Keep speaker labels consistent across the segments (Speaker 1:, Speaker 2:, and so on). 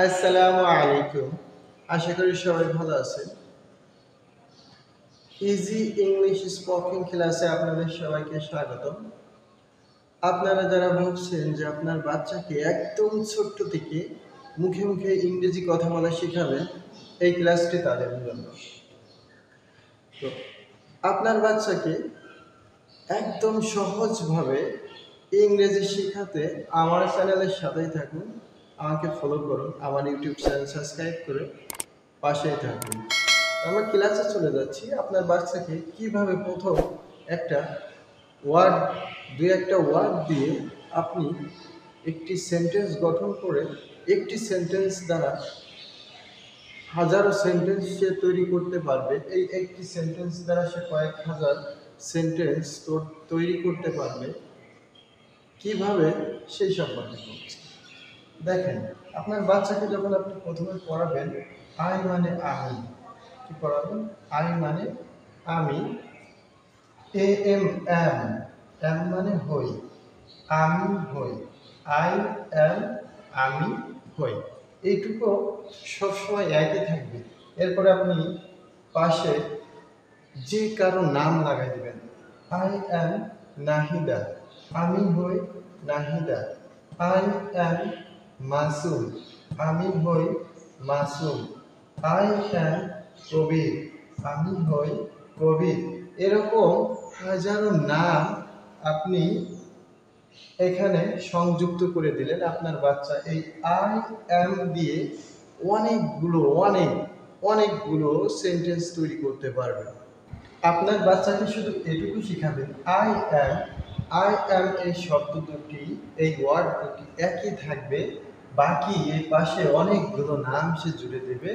Speaker 1: আসসালামু আলাইকুম। আশা করি সবাই ভালো আছেন। ইজি ইংলিশ স্পোকেন ক্লাসে আপনাদের সবাইকে স্বাগতম। আপনারা যারা ভাবছেন যে আপনার বাচ্চাকে একদম ছোট্ট থেকে মুখে মুখে ইংরেজি কথা বলা শেখাবেন, এই ক্লাসটি তাদের জন্য। তো আপনার বাচ্চাকে একদম সহজভাবে ইংরেজি শেখাতে আমার চ্যানেলের সাথেই থাকুন, আমাকে ফলো করুন, আমার ইউটিউব চ্যানেল সাবস্ক্রাইব করে পাশেই থাকুন। আমরা ক্লাসে চলে যাচ্ছি। আপনার বাচ্চাকে কিভাবে প্রথম একটা ওয়ার্ড একটা ওয়ার্ড দিয়ে আপনি একটি সেন্টেন্স গঠন করে একটি সেন্টেন্স দ্বারা হাজারো সেন্টেন্স সে তৈরি করতে পারবে। এই একটি সেন্টেন্স দ্বারা সে কয়েক হাজার সেন্টেন্স তৈরি করতে পারবে, কিভাবে সেই সম্পর্কে বলছি। দেখেন, আপনার বাচ্চাকে যখন আপনি প্রথমে পড়াবেন, আই মানে আমি, কি পড়াবেন? আই মানে আমি, এম এম মানে হই, আমি হই, আই এম আমি হই, এইটুকু সবসময় একই থাকবে। এরপরে আপনি পাশে যে কারো নাম লাগাই দিবেন। আই এম নাহিদা, আমি হই নাহিদা। আই এম মাসুম, আমি হই মাসুম। আই এম কবির, আমি হই কবির। এরকম হাজারো নাম আপনি এখানে সংযুক্ত করে দিলেন। আপনার বাচ্চা এই আই এম দিয়ে অনেকগুলো সেন্টেন্স তৈরি করতে পারবে। আপনার বাচ্চাকে শুধু এটুকু শিখাবেন, আই অ্যাম এই শব্দ দুটি, এই ওয়ার্ড দুটি একই থাকবে, বাকি এই পাশে অনেকগুলো নাম সে জুড়ে দেবে।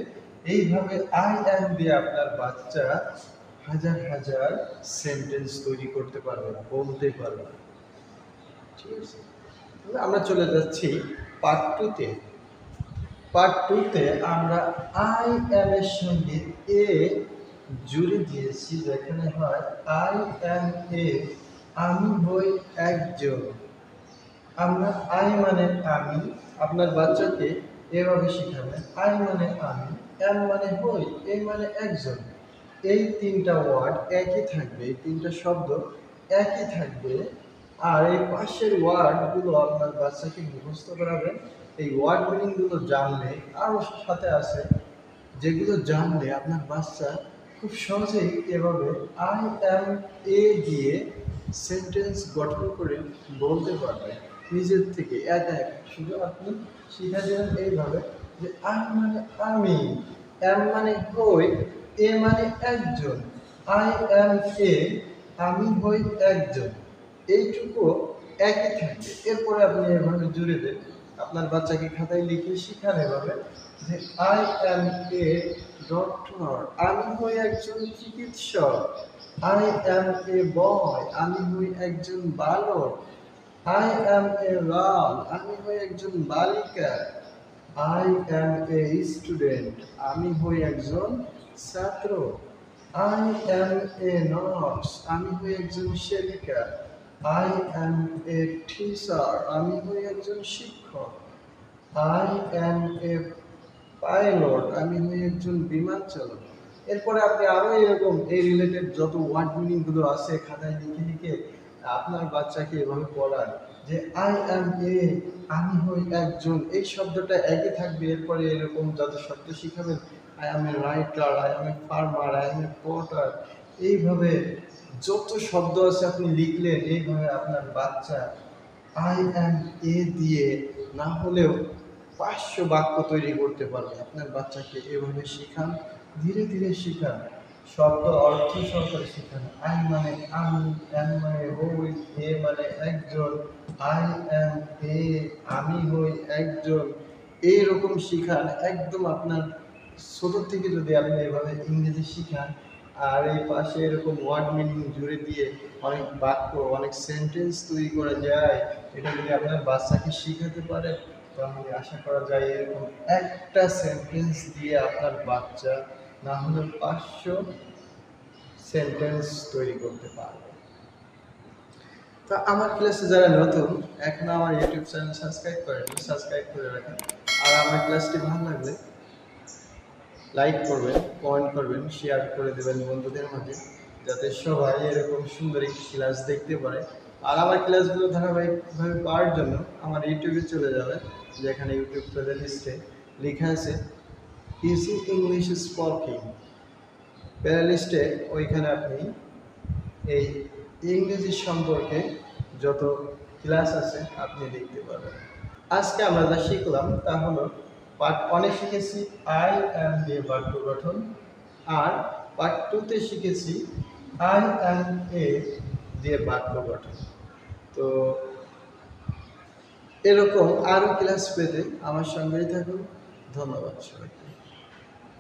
Speaker 1: এইভাবে আই অ্যাম দিয়ে আপনার বাচ্চা হাজার হাজার সেন্টেন্স তৈরি করতে পারবে, বলতে পারবে। ঠিক আছে, আমরা চলে যাচ্ছি পার্ট টুতে। পার্ট টুতে আমরা আই অ্যাম এর সঙ্গে এ জুড়ে দিয়েছি, যেখানে হয় আই অ্যাম এ, আমি হই একজন। আমরা আই মানে আমি, আপনার বাচ্চাকে এভাবে শিখাবেন। আই মানে আমি, এম মানে হই, এ মানে একজন। এই তিনটা ওয়ার্ড একই থাকবে, এই তিনটা শব্দ একই থাকবে। আর এই পাশের ওয়ার্ডগুলো আপনার বাচ্চাকে মুখস্থ করাবেন। এই ওয়ার্ড মিনিংগুলো জানলে, আরও সাথে আছে যেগুলো জানলে আপনার বাচ্চা খুব সহজেই এভাবে আই অ্যাম এ দিয়ে সেন্টেন্স গঠন করে বলতে পারবে নিজের থেকে একা একা। শুধু আপনি শিখা দেবেন এইভাবে যে আই মানে আমি, এম মানে হই, এ মানে একজন। আই অ্যাম এ, আমি হই একজন। এইটুকু একই থাকবে। এরপরে আপনি এভাবে জুড়ে দেন। আপনার বাচ্চাকে খাতায় লিখে শিখান এভাবে যে আই অ্যাম এ ডক্টর, আমি হই একজন চিকিৎসক। আই অ্যাম এ বয়, আমি হই একজন বালক। আই অ্যাম এ গার্ল, আমি হই একজন বালিকা। আই অ্যাম এ স্টুডেন্ট, আমি হই একজন ছাত্র। আই অ্যাম এ নার্স, আমি হই একজন সেবিকা। আই অ্যাম এ টিচার, আমি হই একজন শিক্ষক। আই অ্যাম এ পাইলট, আমি হই একজন বিমান চালক। এরপরে আপনি আরো এরকম এই রিলেটেড যত ওয়ার্ড মিনিং গুলো আছে খাতায় লিখে লিখে আপনার বাচ্চাকে এভাবে পড়ান যে আই অ্যাম এ, আমি হই একজন, এই শব্দটা একই থাকবে। এরপরে এরকম যত শব্দ শিখাবেন, I am a writer, I am a farmer, I am a potter, এইভাবে যত শব্দ আছে আপনি লিখলেন। এইভাবে আপনার বাচ্চা আই অ্যাম এ দিয়ে না হলেও 500 বাক্য তৈরি করতে পারবে। আপনার বাচ্চাকে এভাবে শিখান, ধীরে ধীরে শিখান, শব্দ অর্থ সহকারে শিখান। আই মানে আমি, এম মানে হই, এ মানে একজন। আই অ্যাম এ, আমি হই একজন। এইরকম শিখান একদম। আপনার ছোট থেকে যদি আপনি এভাবে ইংরেজি শিখান আর এই পাশে এরকম ওয়ার্ড মিনিং জুড়ে দিয়ে অনেক বাক্য, অনেক সেন্টেন্স তৈরি করা যায়, এটা যদি আপনার বাচ্চাকে শিখাতে পারে, তাহলে আশা করা যায় এরকম একটা সেন্টেন্স দিয়ে আপনার বাচ্চা না হলে 500 সেন্টেন্স তৈরি করতে পারবে। তা আমার ক্লাসে যারা নতুন, এখনো আমার ইউটিউব চ্যানেল সাবস্ক্রাইব করেনি, সাবস্ক্রাইব করে রাখেন। আর আমার ক্লাসটি ভালো লাগলে লাইক করবেন, কমেন্ট করবেন, শেয়ার করে দেবেন বন্ধুদের মাঝে, যাতে সবাই এরকম সুন্দর একটি ক্লাস দেখতে পারে। আর আমার ক্লাসগুলো ধারাবাহিকভাবে পাওয়ার জন্য আমার ইউটিউবে চলে যাবেন, যেখানে ইউটিউব প্লে লিস্টে লেখা আছে ইজি ইংলিশ স্পিকিং প্লে লিস্টে। ওইখানে আপনি এই ইংরেজি সম্পর্কে যত ক্লাস আছে আপনি দেখতে পাবেন। আজকে আমরা যা শিখলাম তা হলো পার্ট 1-এ শিখেছি আই অ্যাম দিয়ে বাক্য গঠন, আর পার্ট 2-তে শিখেছি আই অ্যাম এ দিয়ে বাক্য গঠন। তো এরকম আরও ক্লাস পেতে আমার সঙ্গেই থাকুন। ধন্যবাদ সবাই।